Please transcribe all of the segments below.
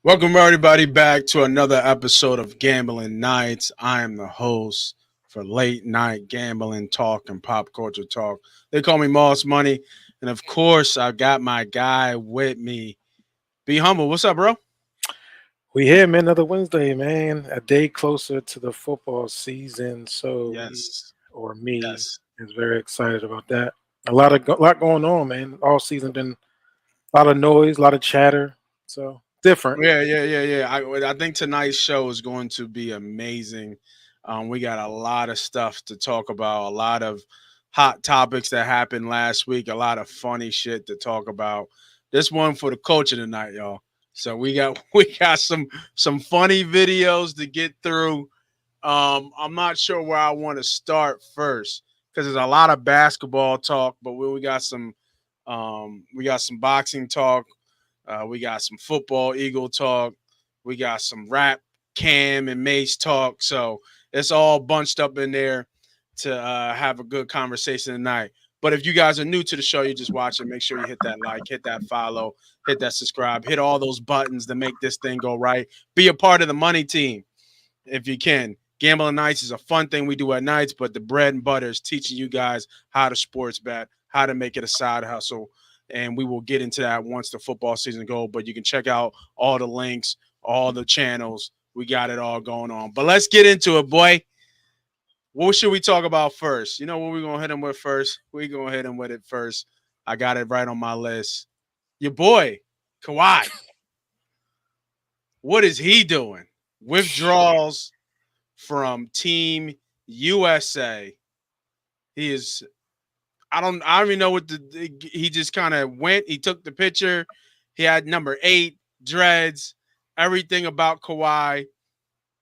Welcome everybody back to another episode of Gambling Nights. I am the host for late night gambling talk and pop culture talk. They call me Moss Money, and of course, I got my guy with me. Be humble. What's up, bro? We here, man. Another Wednesday, man. A day closer to the football season. So we, Yes, or me, yes. is very excited about that. A lot going on, man. All season been a lot of noise, a lot of chatter. So different. Yeah. I think tonight's show is going to be amazing. We got a lot of stuff to talk about, a lot of hot topics that happened last week, a lot of funny shit to talk about. This one for the culture tonight, y'all. So we got some funny videos to get through. I'm not sure where I want to start first because there's a lot of basketball talk, but we got some boxing talk. We got some football Eagle talk. We got some rap Cam and Mase talk. So it's all bunched up in there to have a good conversation tonight. But if you guys are new to the show, you just watching, make sure you hit that like, hit that follow, hit that subscribe, hit all those buttons to make this thing go right. Be a part of the money team if you can. Gambling Nights is a fun thing we do at nights, but the bread and butter is teaching you guys how to sports bet, how to make it a side hustle. And we will get into that once the football season goes. But you can check out all the links, all the channels. We got it all going on. But let's get into it, boy. What should we talk about first? You know what we're going to hit him with first? We're going to hit him with it first. I got it right on my list. Your boy, Kawhi. What is he doing? Withdrawals from Team USA. He is I don't even know he just kind of went, he took the picture. He had number 8 dreads. Everything about Kawhi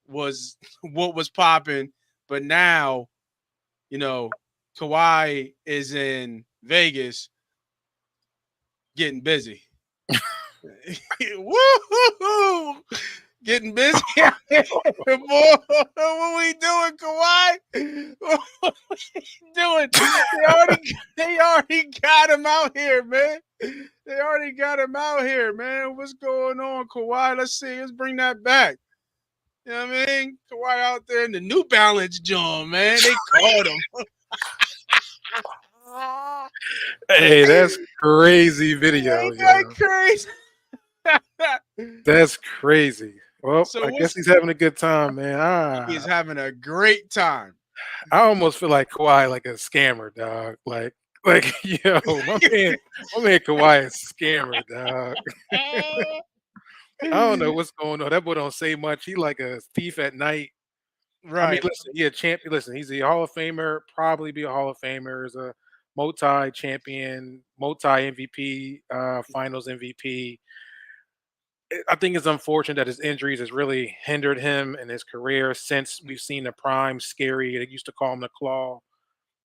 was what was popping, but now, you know, Kawhi is in Vegas getting busy. Woo! Getting busy. Boy, what we doing, Kawhi? What we doing? They already got him out here, man. They already got him out here, man. What's going on, Kawhi? Let's see. Let's bring that back. You know what I mean? Kawhi out there in the New Balance John, man. They called him. Hey, that's crazy video, Ain't that yo. crazy? That's crazy. Well, So I guess he's having a good time, man. he is having a great time. I almost feel like Kawhi like a scammer, dog. Like yo, my man Kawhi is a scammer, dog. I don't know what's going on. That boy don't say much. He like a thief at night. I mean, Right. listen, he a champ. Listen, he's a Hall of Famer. Probably be a Hall of Famer. Is a multi-champion, multi-MVP, Finals MVP. I think it's unfortunate that his injuries has really hindered him in his career since we've seen the prime scary. They used to call him the claw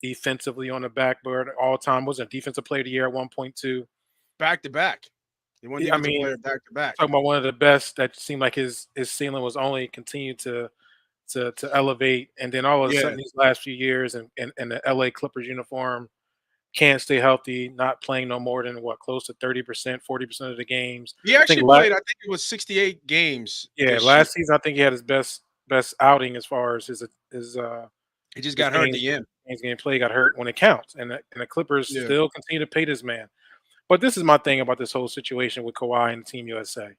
defensively on the backboard all time. Wasn't a defensive player of the year at 1.2. Back to back. He won I defensive mean, player back to back. talking about one of the best that seemed like his ceiling was only continued to elevate, and then all of a Yeah. sudden these last few years in the LA Clippers uniform can't stay healthy, not playing no more than what close to 30%, 40% of the games. He I think actually played, I think it was 68 games yeah, this year. last season I think he had his best outing as far as He just his got hurt at games the end. games getting played got hurt when it counts, and the Clippers Yeah. still continue to pay this man. But this is my thing about this whole situation with Kawhi and Team USA,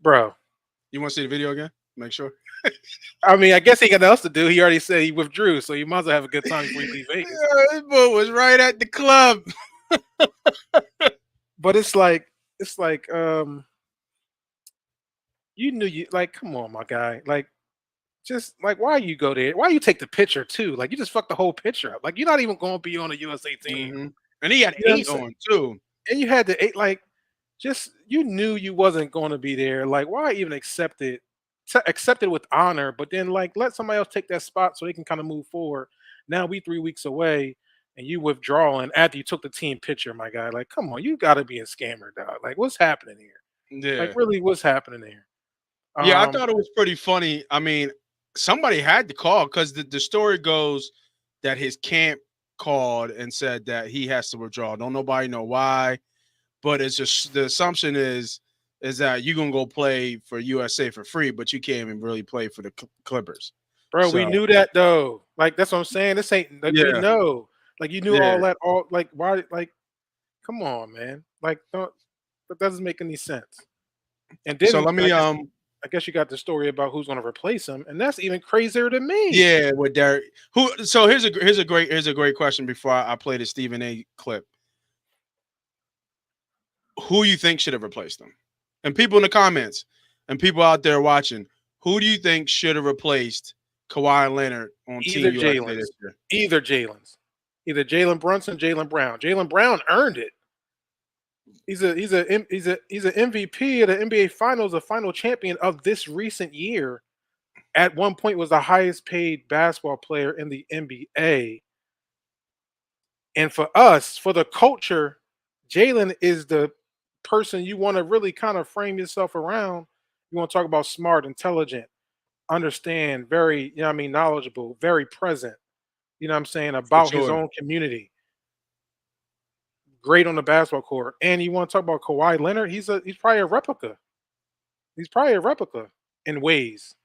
bro. You want to see the video again? Make sure. I mean, I guess he got nothing else to do. He already said he withdrew, so you might as well have a good time before you leave Vegas. Yeah, this boy was right at the club. But it's like you knew you like come on, my guy. Like just like why you go there? Why you take the picture too? Like you just fucked the whole picture up. Like you're not even gonna be on the USA team. Hmm. And he had You know what I'm 8 saying? on too. And you had to like just you knew you wasn't gonna be there. Like why even accept it with honor, but then like let somebody else take that spot so they can kind of move forward. Now we 3 weeks away and you withdrawing after you took the team picture, my guy. Like, come on, you gotta be a scammer, dog. Like, what's happening here? Like, Yeah. really, what's happening here? Yeah, I Um, thought it was pretty funny. I mean, somebody had to call because the story goes that his camp called and said that he has to withdraw. Don't nobody know why, but it's just the assumption is is that you're gonna go play for USA for free, but you can't even really play for the Clippers. Bro, we So knew that though. Like that's what I'm saying. This ain't like we yeah, know. Like you knew all yeah. that. All like why? Like come on, man. Like don't. That doesn't make any sense. And So then let me I guess you got the story about who's going to replace him, and that's even crazier to me. yeah, with Derek. Who? So here's a great question before I play the Stephen A. clip. Who you think should have replaced him? And people in the comments and people out there watching, who do you think should have replaced Kawhi Leonard on Team Either USA this Jalen's, year? either Jalen Brunson, Jalen Brown. Jalen Brown earned it. He's an MVP of the NBA Finals, a final champion of this recent year. At one point, was the highest paid basketball player in the NBA. And for us, for the culture, Jalen is the person you want to really kind of frame yourself around. You want to talk about smart, intelligent, understand, very, you know what I mean, knowledgeable, very present, you know what I'm saying, For about his sure. own community. Great on the basketball court. And you want to talk about Kawhi Leonard, he's probably a replica. He's probably a replica in ways.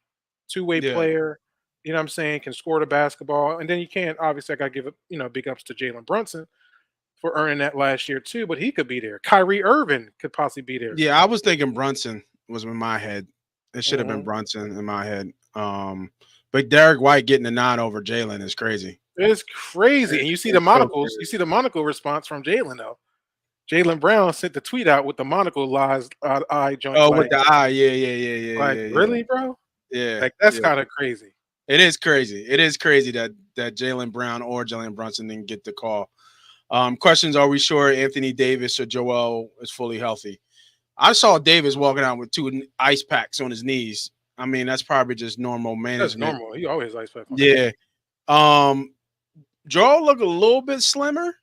Two-way Yeah. player, you know what I'm saying, can score the basketball. And then you can't, obviously, I got to give it, big ups to Jalen Brunson for earning that last year too, but he could be there. Kyrie Irving could possibly be there. Yeah, I was thinking Brunson was in my head. It should have been Mhm. Brunson in my head. But Derek White getting the nod over Jalen is crazy. It's crazy. And you see the It's so monocles. crazy. You see the monocle response from Jalen though. Jalen Brown sent the tweet out with the monocle lies eye joint. Oh, with the eye. Yeah. Really, bro? Yeah. Like that's Yeah. kind of crazy. It is crazy. It is crazy that Jalen Brown or Jalen Brunson didn't get the call. Questions: are we sure Anthony Davis or Joel is fully healthy? I saw Davis walking out with 2 ice packs on his knees. I mean, that's probably just normal That's management. normal. He always ice pack. Yeah. Joel looked a little bit slimmer,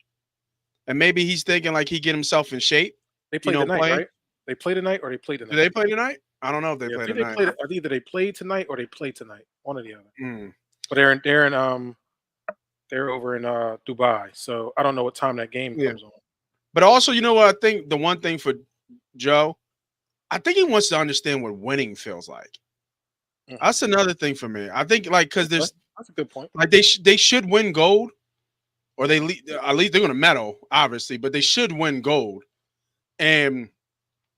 and maybe he's thinking like he get himself in shape. They play tonight, playing. right? They play tonight or they play tonight. Do they play tonight? I don't know if they Yeah, play I think tonight. either they play tonight or they play tonight. One or the other. Mm. But they're over in Dubai. So I don't know what time that game Yeah. comes on. But also, you know what? I think the one thing for Joe, I think he wants to understand what winning feels like. Mhm. That's another thing for me. I think because there's That's a good point. like they should win gold, or at least they're going to medal, obviously, but they should win gold. And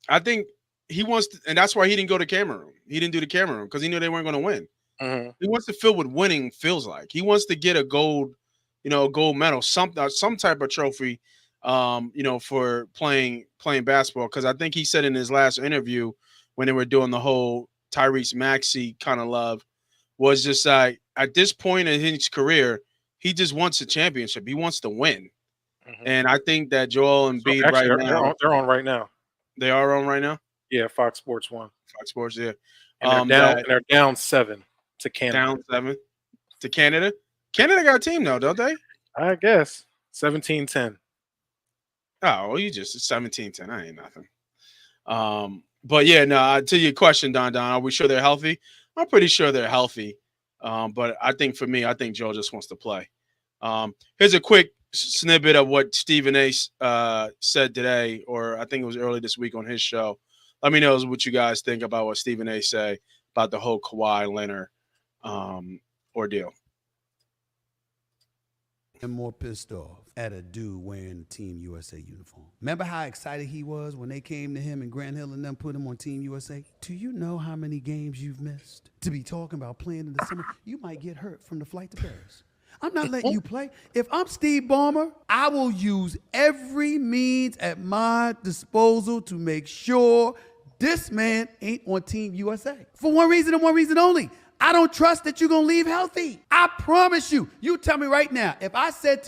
I think he wants to, and that's why he didn't go to Cameroon. He didn't do the Cameroon because he knew they weren't going to win. Mhm. He wants to feel what winning feels like. He wants to get a gold, a gold medal, some type of trophy, for playing basketball. Because I think he said in his last interview when they were doing the whole Tyrese Maxey kind of love, was just like at this point in his career, he just wants a championship. He wants to win. Mhm. And I think that Joel Embiid Actually, right now, they're on right now. they are on right now. Yeah, Fox Sports 1. Fox Sports, yeah. And they're down 7 to Canada. Down 7 to Canada. Canada got a team though, don't they? I guess 17-10. Oh, well, you just 17-10. I ain't nothing. But yeah, no. To your question, Don, are we sure they're healthy? I'm pretty sure they're healthy. But I think for me, I think Joe just wants to play. Here's a quick snippet of what Stephen A. Said today, or I think it was early this week on his show. Let me know what you guys think about what Stephen A. say about the whole Kawhi Leonard ordeal. And more pissed off at a dude wearing the Team USA uniform. Remember how excited he was when they came to him and Grant Hill and them put him on Team USA? Do you know how many games you've missed? To be talking about playing in the summer, you might get hurt from the flight to Paris. I'm not letting you play. If I'm Steve Ballmer, I will use every means at my disposal to make sure this man ain't on Team USA. For one reason and one reason only. I don't trust that you're going to leave healthy. I promise you. You tell me right now, if I said UD,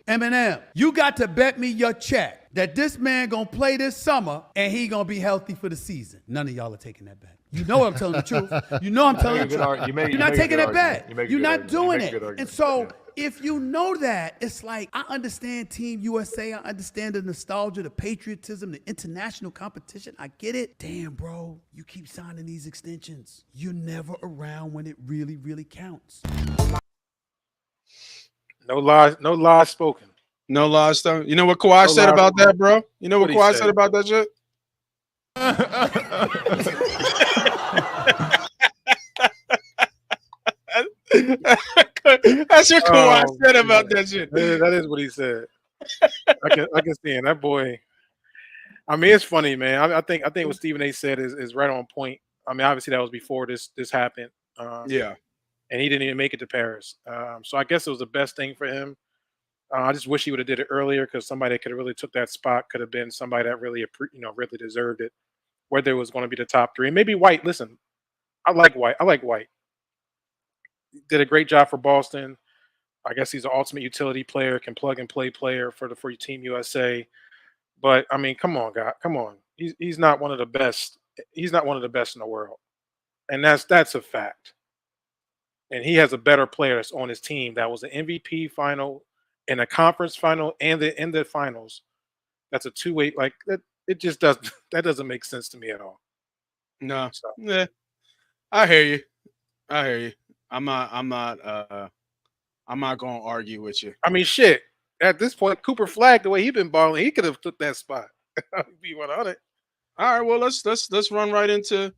Eminem, you got to bet me your check that this man going to play this summer and he going to be healthy for the season. None of y'all are taking that bet. You know I'm telling the truth. You know I'm telling the truth. You're not taking that bet. You're not doing it. And so if you know that, it's like, I understand Team USA. I understand the nostalgia, the patriotism, the international competition. I get it. Damn, bro, you keep signing these extensions. You're never around when it really, really counts. No lies spoken. No lies, though. You know what Kawhi said about that, bro? You know what Kawhi said about that shit? That's what Kawhi Oh, said yeah. about that shit. That is what he said. I can see it. That boy. I mean, it's funny, man. I think what Stephen A. said is right on point. I mean, obviously that was before this happened, Yeah. and he didn't even make it to Paris. So I guess it was the best thing for him. I just wish he would have did it earlier because somebody that could have really took that spot could have been somebody that really, really deserved it. Whether it was going to be the top three, maybe White. Listen, I like White. I like White. Did a great job for Boston. I guess he's an ultimate utility player, can plug and play player for Team USA. But I mean, come on, God, come on. He's not one of the best. He's not one of the best in the world, and that's a fact. And he has a better player that's on his team that was an MVP final, in a conference final, and in the finals. That's a two-way like that. It just does that doesn't make sense to me at all. No. So Yeah. I hear you. I hear you. I'm not. I'm not. I'm not gonna argue with you. I mean, shit. At this point, Cooper Flag, the way he been balling, he could have took that spot. Be 100. All right. Well, let's run right into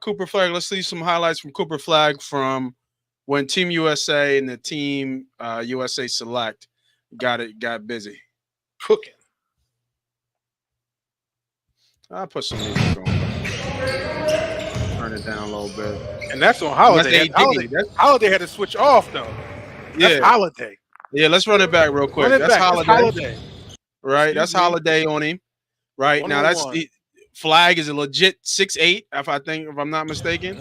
Cooper Flag. Let's see some highlights from Cooper Flag from when Team USA and the Team USA Select got busy. Cooking. I'll put some music on. Turn it down a little bit. And that's on Holiday. Holiday had to switch off though. That's Yeah. Holiday. Yeah, let's run it back real quick. Run it That's back. That's Holiday. Right? That's Excuse me. Holiday on him. Right now, that's 101. Flag is a legit 6'8", if I'm not mistaken.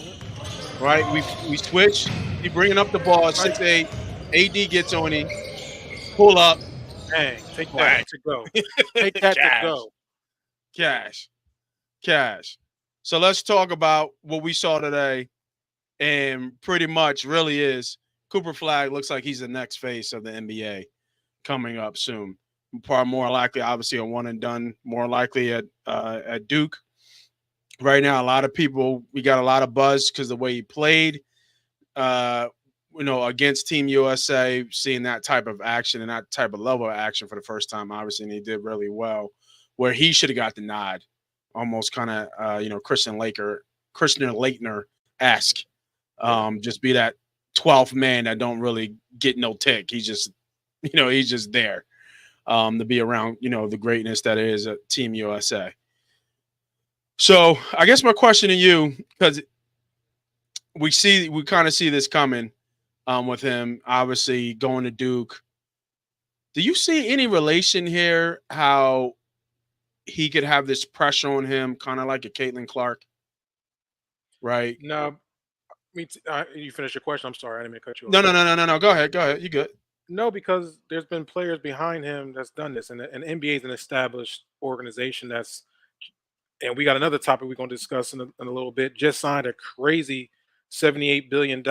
Right? We switch. He bringing up the ball 6'8". AD gets on him. Pull up. Dang, take Flag. that to go. Take that to Cash. go. Cash. So let's talk about what we saw today, and pretty much really is Cooper Flag looks like he's the next face of the NBA coming up soon. Probably more likely, obviously, a one and done. More likely at Duke. Right now, a lot of people, we got a lot of buzz because the way he played, against Team USA, seeing that type of action and that type of level of action for the first time, obviously, and he did really well. Where he should have got the nod, almost kind of, Christian Laettner-esque. Just be that 12th man that don't really get no tick. He's just, he's just there to be around, the greatness that is at Team USA. So I guess my question to you, because we kind of see this coming with him, obviously going to Duke. Do you see any relation here how he could have this pressure on him, kind of like a Caitlin Clark, right? No, you finish your question. I'm sorry, I didn't mean to cut you off. No. Go ahead. You good? No, because there's been players behind him that's done this, and NBA is an established organization and we got another topic we're going to discuss in a little bit. Just signed a crazy $78 billion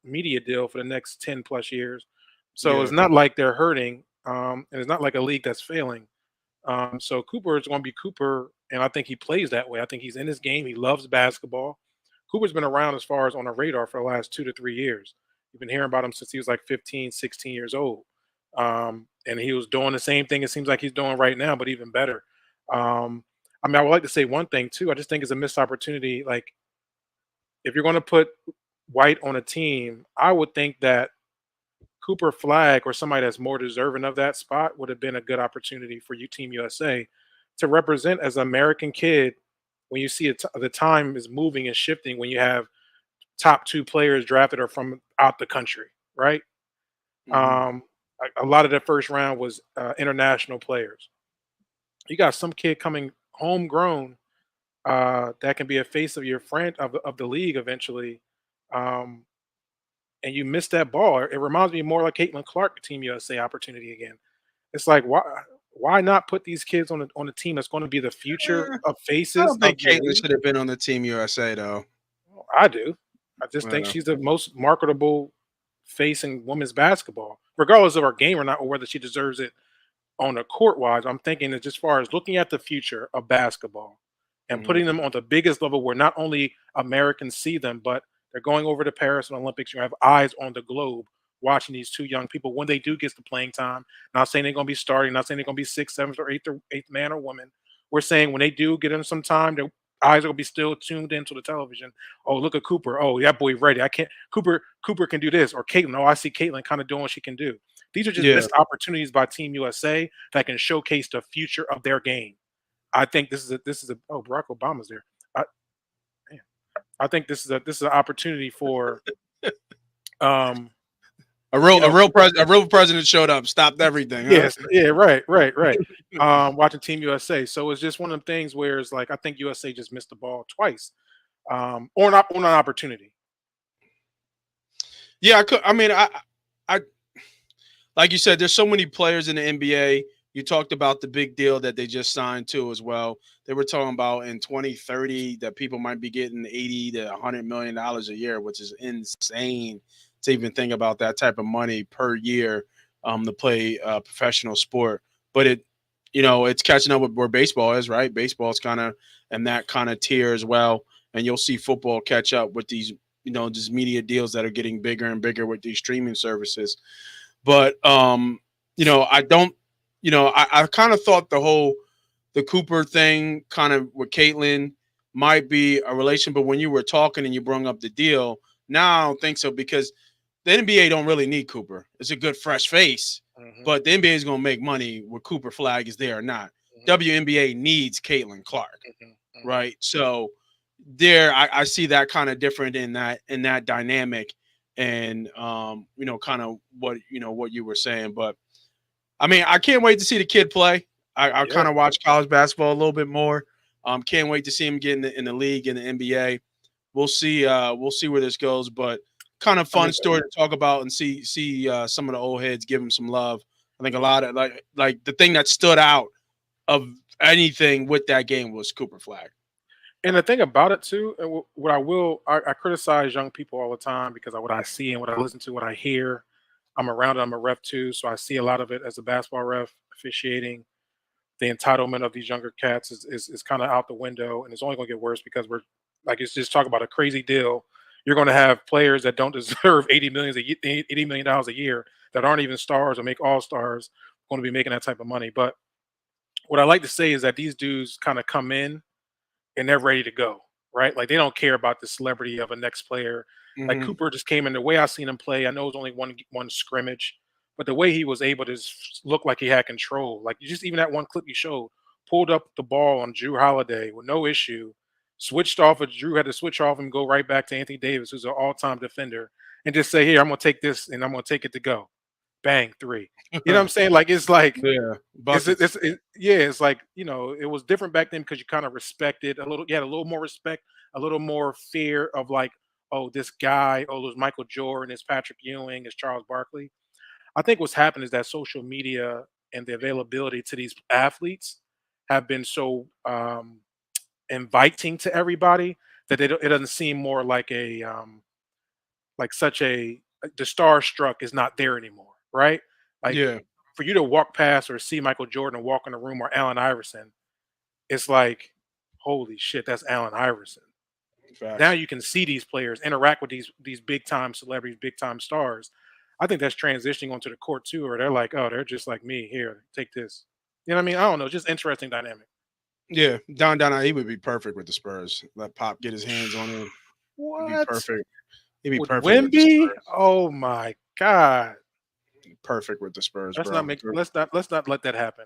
media deal for the next 10 plus years. So Yeah. it's not like they're hurting, and it's not like a league that's failing. So Cooper is going to be Cooper, and I think he plays that way. I think he's in his game. He loves basketball. Cooper's been around as far as on the radar for the last 2 to 3 years. You've been hearing about him since he was like 15, 16 years old. And he was doing the same thing it seems like he's doing right now, but even better. I would like to say one thing too. I just think it's a missed opportunity. Like, if you're going to put White on a team, I would think that Cooper Flag or somebody that's more deserving of that spot would have been a good opportunity for you, Team USA, to represent as an American kid. When you see the time is moving and shifting, when you have top 2 players drafted are from out the country, right? Mhm. A lot of that first round was international players. You got some kid coming homegrown that can be a face of your friend of the league eventually, and you missed that ball. It reminds me more like Caitlin Clark Team USA opportunity again. It's like why not put these kids on a team that's going to be the future of I faces don't think of your Caitlin league? should have been on the Team USA though. I do. I just think Well, she's the most marketable face in women's basketball, regardless of her game or not, or whether she deserves it on the court wise. I'm thinking that just as far as looking at the future of basketball and mhm. putting them on the biggest level where not only Americans see them, but they're going over to Paris and Olympics. You have eyes on the globe watching these 2 young people when they do get the playing time. Not saying they're going to be starting, not saying they're going to be 6th, 7th, or 8th man or woman, we're saying when they do get in some time, their eyes will be still tuned into the television. Oh, look at Cooper. Oh, that boy ready. I can't. Cooper can do this. Or Caitlin. Oh, I see Caitlin kind of doing what she can do. These are just Yeah. missed opportunities by Team USA that can showcase the future of their game. I think this is a oh, Barack Obama's there. I, man, I think this is an opportunity for um A you know real president showed up, stopped everything, huh? yes, yeah, right. Watching Team USA. So it's just one of them things where it's like I think USA just missed the ball twice. Or not on an opportunity. Yeah, I like you said, there's so many players in the NBA. You talked about the big deal that they just signed to as well. They were talking about in 2030 that people might be getting 80 to 100 million dollars a year, which is insane to even think about that type of money per year to play professional sport. But it's catching up with where baseball is, right? Baseball's kind of in that kind of tier as well, and you'll see football catch up with these, just media deals that are getting bigger and bigger with these streaming services. But I don't, I kind of thought the Cooper thing kind of with Caitlin might be a relation, but when you were talking and you brought up the deal, now I don't think so because the NBA don't really need Cooper. It's a good fresh face, but the NBA is going to make money whether Cooper flag is there or not. WNBA needs Caitlin Clark, right? So I see that kind of different in that dynamic. And kind of what you were saying, but I mean, I can't wait to see the kid play. I kind of watch college basketball a little bit more. Can't wait to see him get in the league in the NBA. We'll see where this goes, but kind of fun story to talk about and see some of the old heads give him some love. I think a lot of like the thing that stood out of anything with that game was Cooper flag. And the thing about it too, and I criticize young people all the time because of what I see and what I listen to, what I hear. I'm around it. I'm a ref too, so I see a lot of it as a basketball ref officiating. The entitlement of these younger cats is kind of out the window, and it's only going to get worse because we're like it's just talk about a crazy deal. You're going to have players that don't deserve $80 million a year that aren't even stars or make all stars going to be making that type of money. But what I like to say is that these dudes kind of come in and they're ready to go, right? Like they don't care about the celebrity of a next player. Like Cooper just came in the way I seen him play. I know it was only one scrimmage, but the way he was able to look like he had control, like you just even that one clip you showed, pulled up the ball on Drew Holiday with no issue, switched off of Drew, had to switch off and go right back to Anthony Davis, who's an all-time defender, and just say, "Here, I'm gonna take this and I'm gonna take it to go." Bang, three. You know what I'm saying? Like it's like Yeah, it's like it was different back then because you kind of respected a little. You had a little more respect, a little more fear of like, oh, this guy, oh, there's Michael Jordan, it's Patrick Ewing, it's Charles Barkley. I think what's happened is that social media and the availability to these athletes have been so inviting to everybody that it doesn't seem more like a like such a the starstruck is not there anymore, right? Like yeah, for you to walk past or see Michael Jordan or walk in a room or Allen Iverson, it's like, holy shit, that's Allen Iverson. Now facts. you can see these players interact with these big time celebrities, big time stars. I think that's transitioning onto the court too, or they're like, oh, they're just like me. Here, take this. You know what I mean? I don't know, just interesting dynamic. Yeah, Don, he would be perfect with the Spurs. Let Pop get his hands on him. He'd be What perfect. He'd be with perfect with the Wimby? Spurs. Oh my god! Perfect with the Spurs, Let's bro. not make let's not let that happen.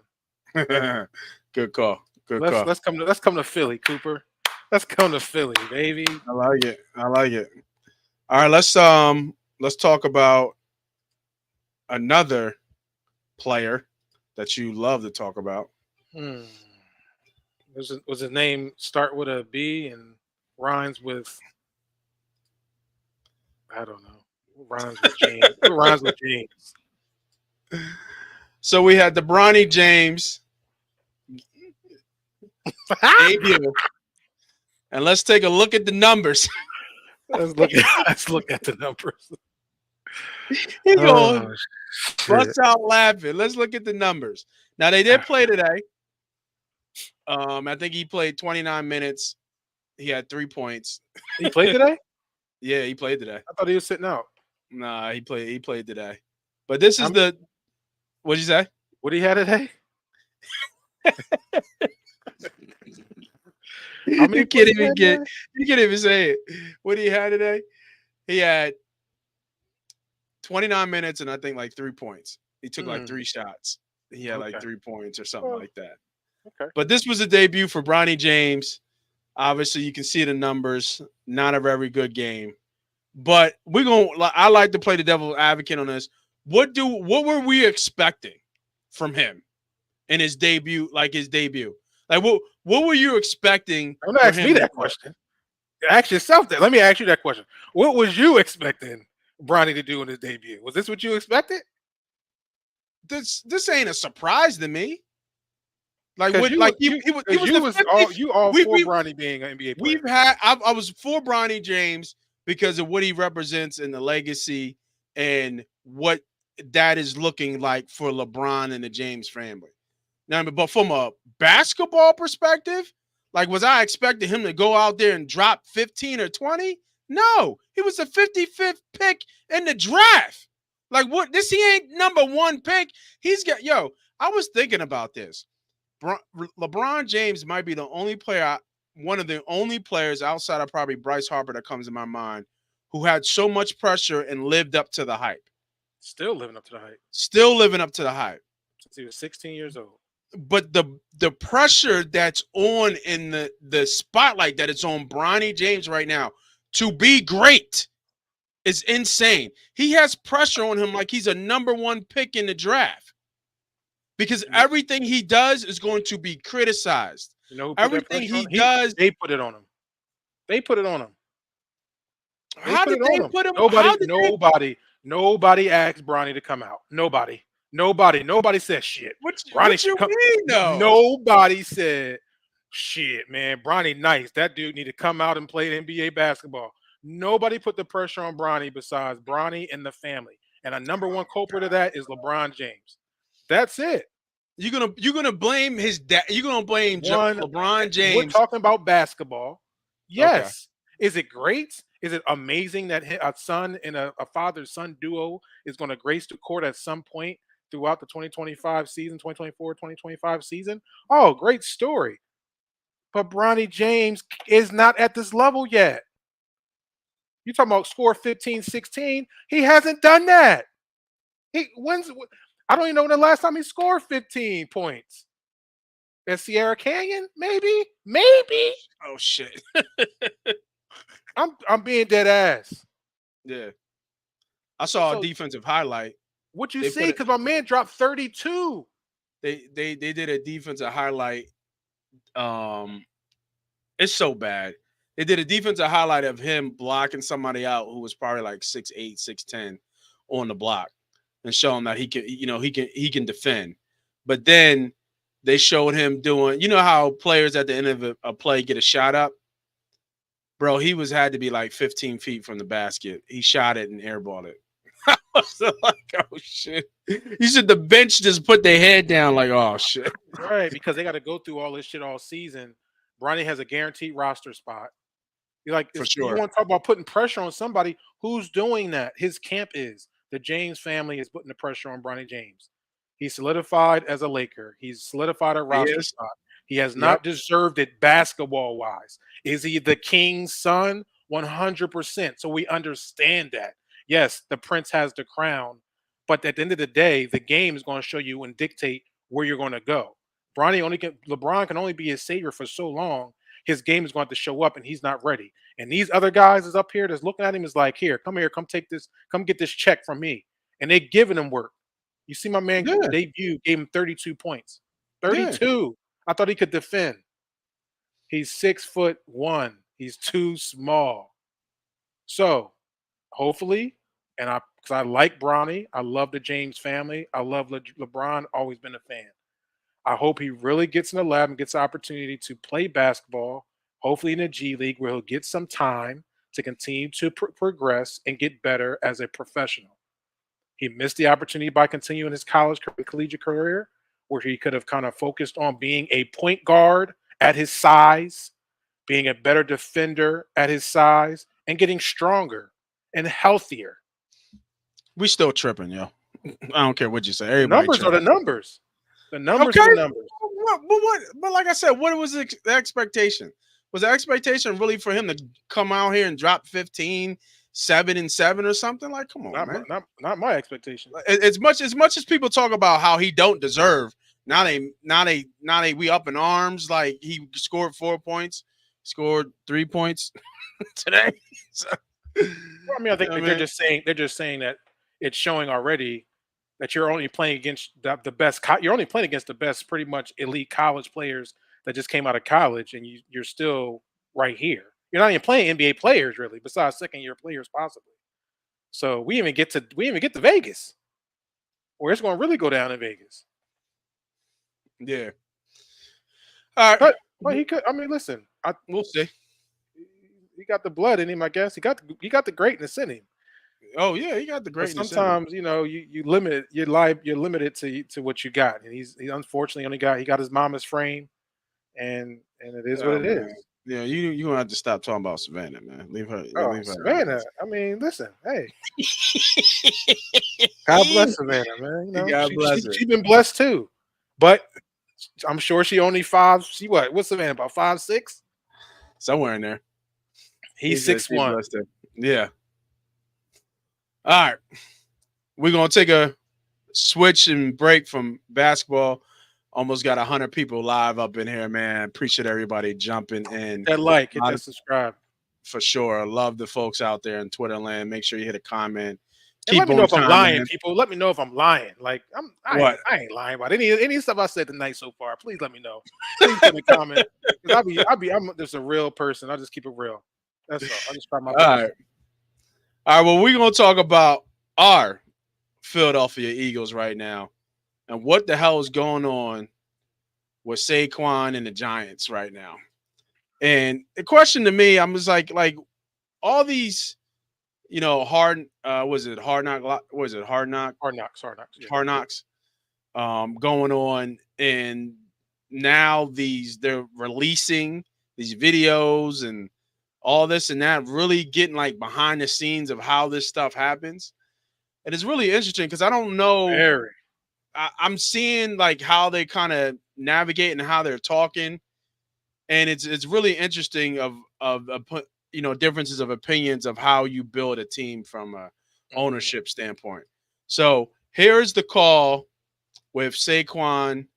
Good call. Good Let's call. let's come to Philly, Cooper. Let's come to Philly, baby. I like it. I like it. All right, let's talk about another player that you love to talk about. Hmm. Was his name start with a B and rhymes with I don't know. What rhymes with James? What rhymes with James? So we had the Bronny James debut, and let's take a look at the numbers. Let's look at the numbers. He goes Oh, shit. bust out laughing. Let's look at the numbers. Now they did play today. I think he played 29 minutes. He had 3 points. He played today? Yeah, he played today. I thought he was sitting out. Nah, he played today. But this is I'm- what'd you say? What he had today? How many You can't points even did he have get. today? You can't even say it. What did he have today? He had 29 minutes and I think like 3 points. He took like 3 shots. He had like Okay. 3 points or something Well, like that. okay. But this was a debut for Bronny James. Obviously, you can see the numbers. Not a very good game. But we're going I like to play the devil's advocate on this. What were we expecting from him in his debut, like his debut? Like what were you expecting Don't for ask me him to that do? question. Ask yourself that. Let me ask you that question. What was you expecting Bronny to do in his debut? Was this what you expected? This ain't a surprise to me. Like Because what? you, Like you, he was because the you was 50th. all We for Bronny being an NBA player. I was for Bronny James because of what he represents in the legacy and what that is looking like for LeBron and the James family. Now, but from a basketball perspective, like was I expecting him to go out there and drop 15 or 20? No, he was the 55th pick in the draft. Like what? He ain't number one pick. He's got I was thinking about this. LeBron James might be the only player, one of the only players outside of probably Bryce Harper that comes to my mind who had so much pressure and lived up to the hype. Still living up to the hype Still living up to the hype. since he was 16 years old. But the pressure that's on in the spotlight that it's on Bronny James right now to be great is insane. He has pressure on him like he's a number one pick in the draft. Because everything he does is going to be criticized. You know who put Everything that pressure he on? does. They put it on him. They put it on him. How did they put him? Nobody asked Bronny to come out. Nobody said shit. What you mean though? Nobody said shit, man. Bronny nice. That dude need to come out and play NBA basketball. Nobody put the pressure on Bronny besides Bronny and the family. And a number one culprit of that is LeBron James. That's it. You're gonna blame his dad. You're gonna blame LeBron James. We're talking about basketball. Yes. Okay. Is it great? Is it amazing that a son and a father-son duo is going to grace the court at some point throughout the 2025 season, 2024, 2025 season? Oh, great story. But Bronny James is not at this level yet. You talking about score 15, 16? He hasn't done that. I don't even know when the last time he scored 15 points. At Sierra Canyon? Maybe. Oh shit. I'm being dead ass. Yeah. I saw a defensive highlight. What you see? Because my man dropped 32. They did a defensive highlight. It's so bad. They did a defensive highlight of him blocking somebody out who was probably like 6'8", 6'10" on the block, and showing that he can defend. But then they showed him doing, how players at the end of a play get a shot up. Bro, he had to be like 15 feet from the basket. He shot it and airballed it. I was like, oh shit. You said the bench just put their head down like, oh shit. Right, because they got to go through all this shit all season. Bronny has a guaranteed roster spot. You're like, For sure. You want to talk about putting pressure on somebody? Who's doing that? His camp is. The James family is putting the pressure on Bronny James. He's solidified as a Laker. He's solidified a roster spot. He has not deserved it basketball-wise. Is he the king's son? 100%. So we understand that. Yes, the prince has the crown, but at the end of the day, the game is going to show you and dictate where you're going to go. LeBron can only be his savior for so long. His game is going to have to show up, and he's not ready. And these other guys is up here that's looking at him is like, here, come take this, come get this check from me. And they're giving him work. You see my man debut gave him 32 points. 32. Yeah. I thought he could defend. He's 6'1". He's too small. So hopefully, because I like Bronny, I love the James family. I love LeBron, always been a fan. I hope he really gets in the lab and gets the opportunity to play basketball, hopefully in the G League where he'll get some time to continue to progress and get better as a professional. He missed the opportunity by continuing his collegiate career, where he could have kind of focused on being a point guard at his size, being a better defender at his size, and getting stronger and healthier. We still tripping, yo. I don't care what you say. Everybody numbers tripping. are the numbers. The numbers are the numbers. But like I said, what was the expectation? Was the expectation really for him to come out here and drop 15, 7 and 7 or something? Like, come on, man. Not my expectation. As much as people talk about how he don't deserve, now they we up in arms. Like he scored 4 points, scored 3 points today. So, Well, I mean, I think they're just saying that it's showing already that you're only playing against the best. You're only playing against the best, pretty much elite college players that just came out of college, and you're still right here. You're not even playing NBA players really, besides second year players possibly. So we even get to Vegas, where it's going to really go down in Vegas. Yeah. All right, but he could. I mean, listen, we'll see. He got the blood in him, I guess. He got the greatness in him. Oh yeah, he got the greatness. But sometimes you limit your life. You're limited to what you got, and he unfortunately only got his mama's frame, and it is what it is. Yeah, you gonna have to stop talking about Savannah, man. Leave her. Oh, leave her Savannah. I mean, listen, hey, God bless Savannah, man. God bless her. She's been blessed too, but I'm sure she only 5. What's Savannah, about 5'6"? Somewhere in there. He's 6'1". Yeah. All right. We're going to take a switch and break from basketball. Almost got 100 people live up in here, man. Appreciate everybody jumping in. Hit that subscribe. For sure. Love the folks out there in Twitter land. Make sure you hit a comment. Let me know if I'm lying, people. Let me know if I'm lying. Like I ain't lying about any stuff I said tonight so far. Please let me know. Please in the comment. I'm just a real person. I just keep it real. That's all. I just try my best. All right. Well, we're gonna talk about our Philadelphia Eagles right now, and what the hell is going on with Saquon and the Giants right now. And the question to me, I'm just like all these. Hard knocks going on, and now they're releasing these videos and all this and that, really getting like behind the scenes of how this stuff happens. And it's really interesting because I don't know. I'm seeing like how they kind of navigate and how they're talking, and it's really interesting of differences of opinions of how you build a team from a ownership standpoint. So here's the call with Saquon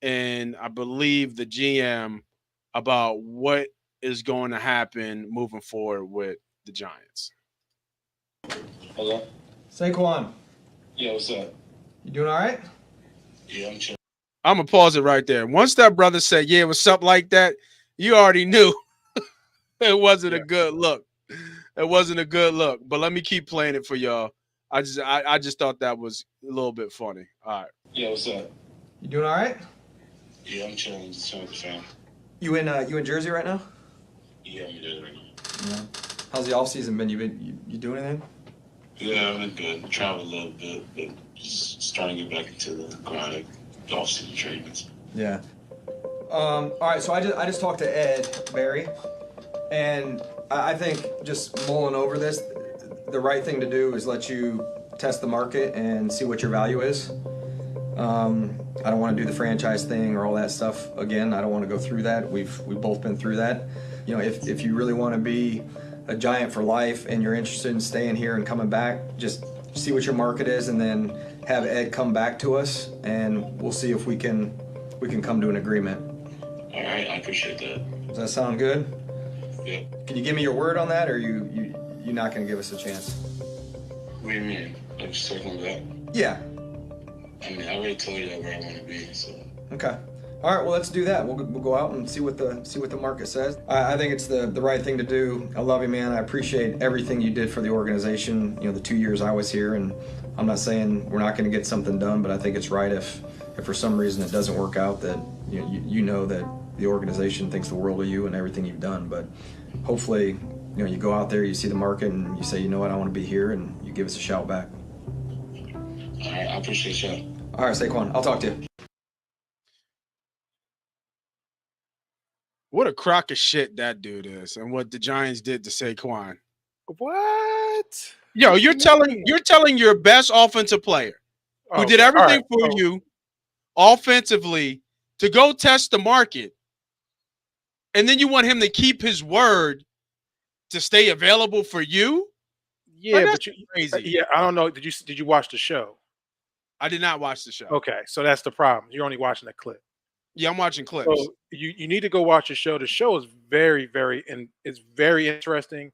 and I believe the GM about what is going to happen moving forward with the Giants. Hello? Saquon. Yeah, what's up? You doing all right? Yeah, I'm chilling. I'm going to pause it right there. Once that brother said, yeah, what's up like that, you already knew. It wasn't a good look. It wasn't a good look. But let me keep playing it for y'all. I just thought that was a little bit funny. All right. Yeah, what's up? You doing all right? Yeah, I'm chilling. Just chilling with the fam. You in Jersey right now? Yeah, I'm in Jersey right now. Yeah. How's the off season been? You doing anything? Yeah, I've been good. Traveled a little bit, but just trying to get back into the grind of off season treatments. Yeah. All right. So I just talked to Ed Barry. And I think just mulling over this, the right thing to do is let you test the market and see what your value is. I don't want to do the franchise thing or all that stuff again. I don't want to go through that. We've both been through that. If you really want to be a Giant for life and you're interested in staying here and coming back, just see what your market is and then have Ed come back to us and we'll see if we can come to an agreement. All right, I appreciate that. Does that sound good? Yeah. Can you give me your word on that, or you're not going to give us a chance? What do you mean? Like circling back? Yeah. I mean, I already told you where I want to be, so. Okay. All right. Well, let's do that. We'll go out and see what the market says. I think it's the right thing to do. I love you, man. I appreciate everything you did for the organization. The 2 years I was here, and I'm not saying we're not going to get something done, but I think it's right if for some reason it doesn't work out that you know that the organization thinks the world of you and everything you've done. But hopefully, you go out there, you see the market, and you say, you know what, I want to be here, and you give us a shout back. All right, I appreciate you. All right, Saquon, I'll talk to you. What a crock of shit that dude is, and what the Giants did to Saquon. What? Yo, you're telling your best offensive player who did everything for you offensively to go test the market and then you want him to keep his word to stay available for you. Yeah, Like, but crazy. yeah, I don't know. Did you watch the show? I did not watch the show. Okay, so that's the problem. You're only watching a clip. Yeah, I'm watching clips. So you need to go watch the show. The show is very, and it's very interesting.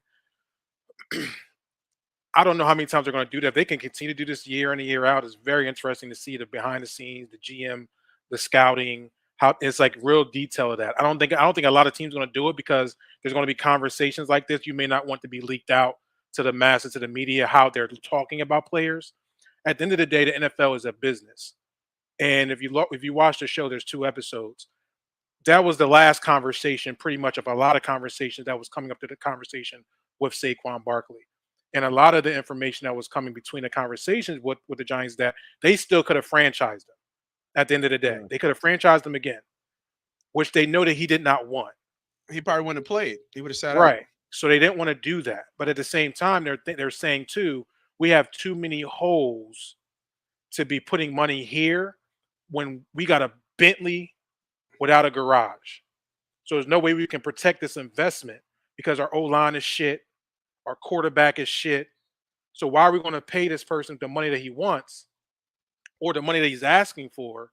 I don't know how many times they're going to do that. If they can continue to do this year in and year out, it's very interesting to see the behind the scenes, the GM, the scouting, how it's like real detail of that. I don't think a lot of teams are going to do it because there's going to be conversations like this. You may not want to be leaked out to the masses, to the media, how they're talking about players. At the end of the day, the NFL is a business. And if you watch the show, there's 2 episodes. That was the last conversation, pretty much, of a lot of conversations that was coming up to the conversation with Saquon Barkley. And a lot of the information that was coming between the conversations with the Giants, that they still could have franchised him at the end of the day. Yeah. They could have franchised him again, which they know that he did not want. He probably wouldn't have played. He would have sat out. Right. So they didn't want to do that. But at the same time, they're saying too, we have too many holes to be putting money here when we got a Bentley without a garage. So there's no way we can protect this investment because our O-line is shit. Our quarterback is shit. So why are we going to pay this person the money that he wants or the money that he's asking for?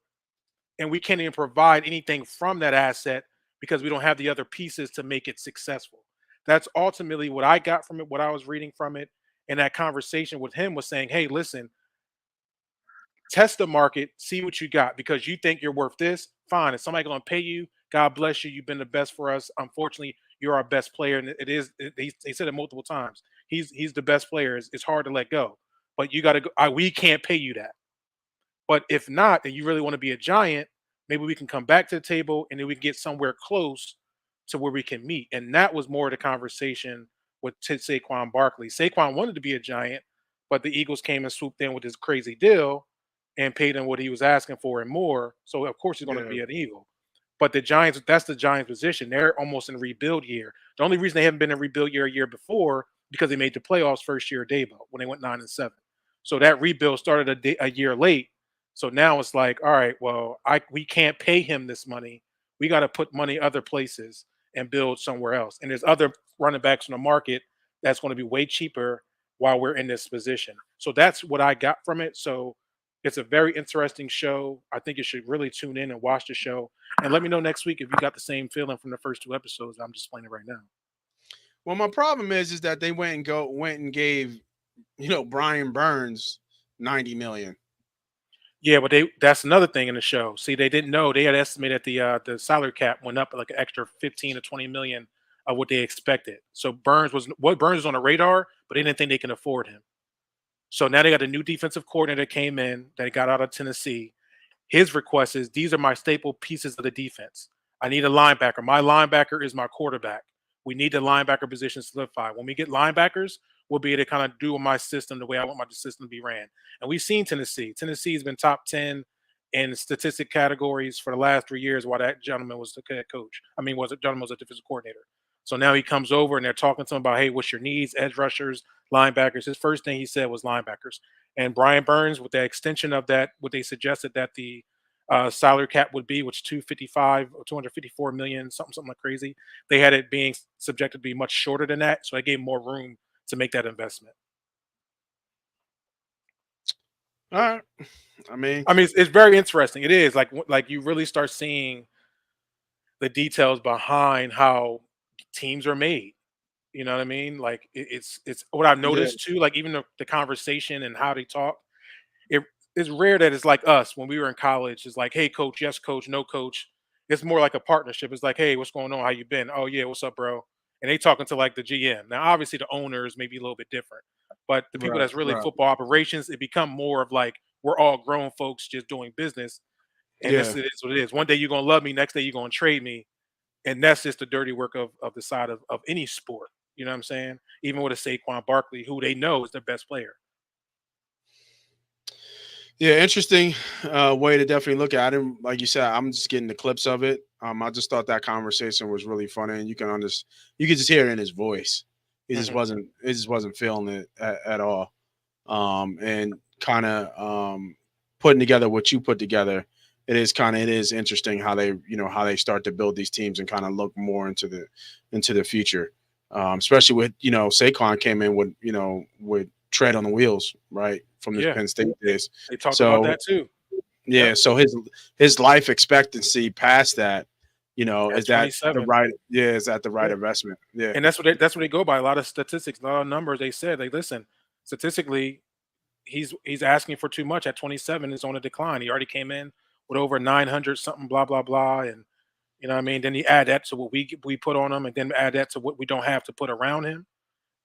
And we can't even provide anything from that asset because we don't have the other pieces to make it successful. That's ultimately what I got from it, what I was reading from it. And that conversation with him was saying, hey, listen, test the market, see what you got, because you think you're worth this. Fine. If somebody's going to pay you, God bless you. You've been the best for us. Unfortunately, you're our best player. And they said it multiple times. He's the best player. It's hard to let go, but you got to go. We can't pay you that. But if not, and you really want to be a Giant, maybe we can come back to the table and then we can get somewhere close to where we can meet. And that was more of the conversation with Saquon Barkley. Saquon wanted to be a Giant, but the Eagles came and swooped in with this crazy deal and paid him what he was asking for and more. So of course he's going to be an Eagle. But the Giants, that's the Giants' position. They're almost in rebuild year. The only reason they haven't been in rebuild year a year before, because they made the playoffs first year of Dabo when they went 9-7. So that rebuild started a year late. So now it's like, all right, well, we can't pay him this money. We got to put money other places and build somewhere else. And there's other running backs in the market that's going to be way cheaper while we're in this position. So that's what I got from it. So it's a very interesting show. I think you should really tune in and watch the show. And let me know next week if you got the same feeling from the first 2 episodes I'm displaying right now. Well, my problem is that they went and gave, Brian Burns $90 million. Yeah, but that's another thing in the show. See, they didn't know. They had estimated the salary cap went up like an extra 15 to 20 million of what they expected. So Burns was on the radar, but they didn't think they can afford him. So now they got a new defensive coordinator that came in that got out of Tennessee. His request is, these are my staple pieces of the defense. I need a linebacker. My linebacker is my quarterback. We need the linebacker position solidified. When we get linebackers, we'll be able to kind of do my system the way I want my system to be ran. And we've seen Tennessee. Tennessee's been top 10 in statistic categories for the last 3 years while that gentleman was the head coach. Gentleman was a defensive coordinator. So now he comes over and they're talking to him about, hey, what's your needs? Edge rushers, linebackers. His first thing he said was linebackers. And Brian Burns, with the extension of that, what they suggested that the salary cap would be, which 255 or 254 million, something like crazy. They had it being subjected to be much shorter than that. So it gave more room to make that investment. All right. I mean, it's very interesting. It is like you really start seeing the details behind how teams are made. You know what I mean? Like it's what I've noticed too. Like even the conversation and how they talk. It's rare that it's like us when we were in college. It's like, hey, coach, yes, coach, no, coach. It's more like a partnership. It's like, hey, what's going on? How you been? Oh yeah, what's up, bro? And they talking to like the GM. Now, obviously, the owners may be a little bit different, but the people that's really football operations, it become more of like we're all grown folks just doing business. And this is what it is. One day you're gonna love me, next day you're gonna trade me, and that's just the dirty work of the side of any sport. You know what I'm saying? Even with a Saquon Barkley, who they know is their best player. Yeah, interesting way to definitely look at him. Like you said, I'm just getting the clips of it. I just thought that conversation was really funny, and you can just hear it in his voice. He just wasn't feeling it at all, and kind of putting together what you put together. it is interesting how they start to build these teams and kind of look more into the future. Especially with Saquon came in with tread on the wheels, right, from the Penn State days. They talked about that too. Yeah, so his life expectancy past that, is that the 27. right? Yeah, is that the right investment? Yeah, And that's what they go by. A lot of statistics, a lot of numbers. They said, like, listen, statistically, he's asking for too much at 27. Is on a decline. He already came in with over 900 something, blah blah blah, and you know what I mean. Then you add that to what we put on him, and then add that to what we don't have to put around him.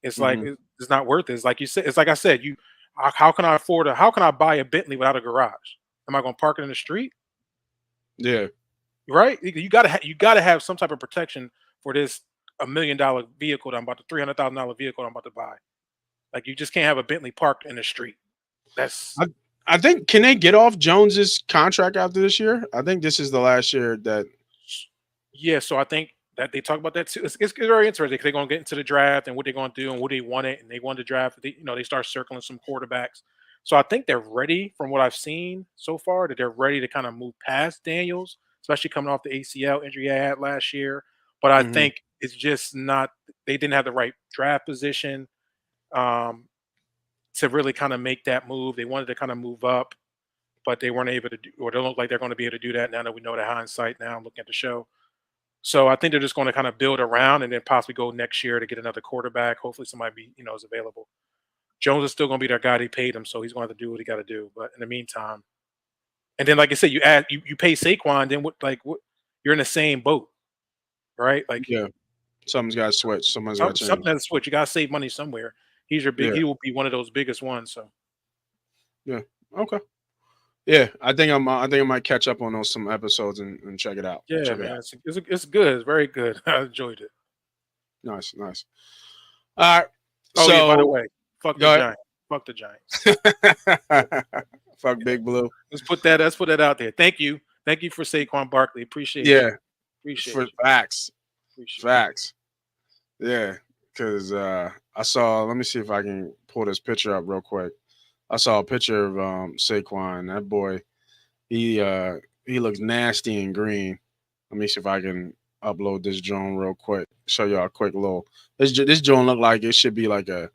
It's like it's not worth it. It's like you said. It's like I said. How can I afford how can I buy a Bentley without a garage? Am I going to park it in the street? yeah, Right? You gotta have some type of protection for this $1 million vehicle that I'm about to $300,000 vehicle I'm about to buy. Like you just can't have a Bentley parked in the street. That's I think, can they get off Jones's contract after this year? I think this is the last year that. yeah. So I think that they talk about that too. It's very interesting because they're going to get into the draft and what they're going to do and what they want it, and they want to draft. They start circling some quarterbacks. So I think they're ready from what I've seen so far that they're ready to kind of move past Daniels, especially coming off the ACL injury he had last year. But I think it's just not. They didn't have the right draft position to really kind of make that move. They wanted to kind of move up, but they weren't able to do, or they don't look like they're going to be able to do that now that we know the hindsight. Now I'm looking at the show. So I think they're just going to kind of build around and then possibly go next year to get another quarterback. Hopefully somebody is available. Jones is still going to be their guy. They paid him, so he's going to have to do what he got to do. But in the meantime, and then like I said, you pay Saquon, then what you're in the same boat, right? Like Yeah, something's got to switch. Something's got to change. something has to switch. You got to save money somewhere. He's your big. Yeah. He will be one of those biggest ones. So Yeah. Okay. Yeah, I think I might catch up on some episodes and check it out. yeah, Check it man, out. it's good. It's very good. I enjoyed it. Nice. All right. Oh, so, yeah, by the way, fuck the go ahead. Giants. Fuck the Giants. Fuck Big Blue. Let's put that out there. Thank you for Saquon Barkley. Appreciate Yeah, you. Appreciate for you. facts. Appreciate Facts. Yeah, because I saw. Let me see if I can pull this picture up real quick. I saw a picture of Saquon. That boy, he looks nasty and green. Let me see if I can upload this drone real quick. Show y'all a quick little. This drone look like it should be like a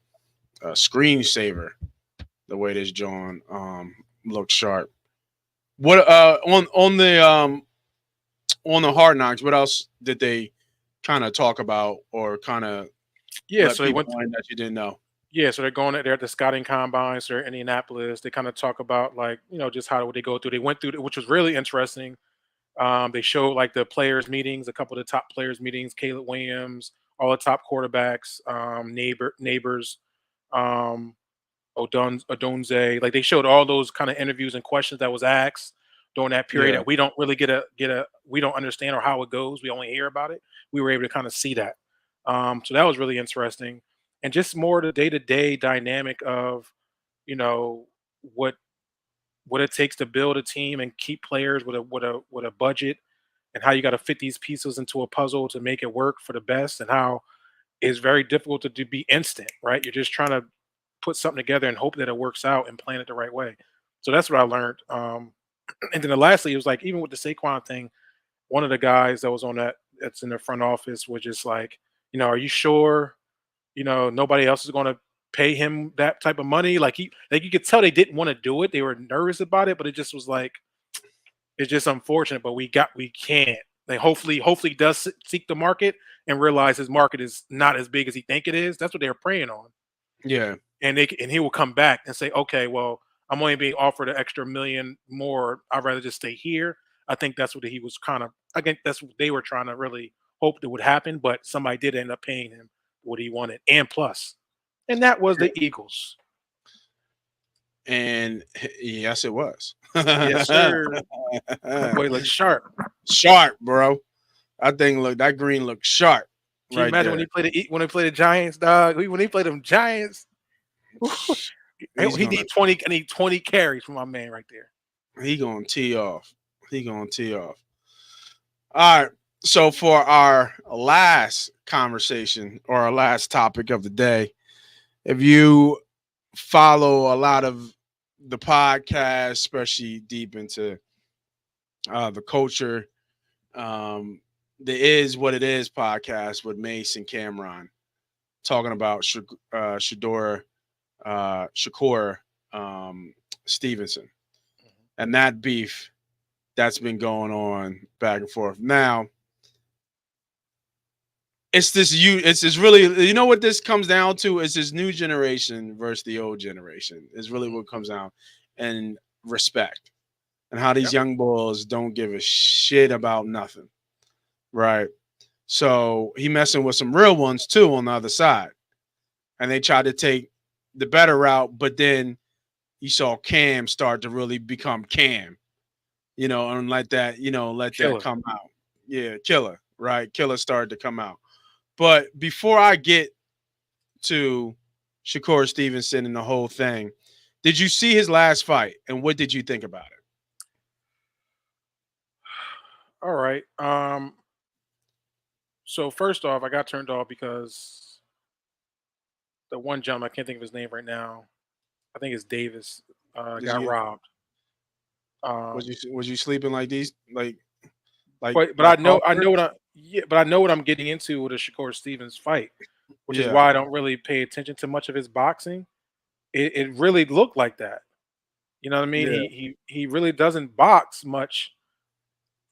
screensaver. The way this drone looks sharp. What on the Hard Knocks? What else did they kind of talk about or kind of So they went that you didn't know? Yeah, so they're at the scouting combines. They're in Indianapolis. They kind of talk about just how would they go through. They went through, which was really interesting. They showed like the players meetings, a couple of the top players meetings, Caleb Williams, all the top quarterbacks, neighbors, Odunze. Like they showed all those kind of interviews and questions that was asked during that period that we don't really we don't understand or how it goes. We only hear about it. We were able to kind of see that. So that was really interesting. And just more the day-to-day dynamic of, what it takes to build a team and keep players with a budget, and how you got to fit these pieces into a puzzle to make it work for the best, and how it's very difficult to be instant, right? You're just trying to put something together and hope that it works out and plan it the right way. So that's what I learned. And then lastly, it was like, even with the Saquon thing, one of the guys that was that's in the front office was just like, are you sure? Nobody else is going to pay him that type of money. Like you could tell they didn't want to do it. They were nervous about it, but it just was like, it's just unfortunate, but we can't. Like hopefully he does seek the market and realize his market is not as big as he think it is. That's what they're praying on. Yeah. And he will come back and say, okay, well, I'm only being offered an extra $1 million more. I'd rather just stay here. I think that's what he was I think that's what they were trying to really hope that would happen, but somebody did end up paying him what he wanted and plus. And that was the Eagles. And yes, it was. Yes, sir. That boy looks sharp. Sharp, bro. I think that green looks sharp. Can you imagine when he played the Giants, dog? When he played them Giants, he need 20 carries from my man right there. He gonna tee off. All right. So for our last conversation or our last topic of the day, if you follow a lot of the podcast, especially deep into the culture, the Is What It Is podcast with Mase and Cameron, talking about Shakur Stevenson, and that beef that's been going on back and forth. Now, it's really, you know what this comes down to? It's this new generation versus the old generation. Is really what comes down, and respect, and how these young boys don't give a shit about nothing, right? So he messing with some real ones too on the other side, and they tried to take the better route, but then you saw Cam start to really become Cam, and let that come out. Yeah, Killer, right? Killer started to come out. But before I get to Shakur Stevenson and the whole thing, did you see his last fight, and what did you think about it? All right. So first off, I got turned off because the one gentleman, I can't think of his name right now. I think it's Davis. Got robbed. Was you sleeping like these? But I know what I'm getting into with a Shakur Stevens fight, which is why I don't really pay attention to much of his boxing. It really looked like that. You know what I mean? Yeah. He really doesn't box much,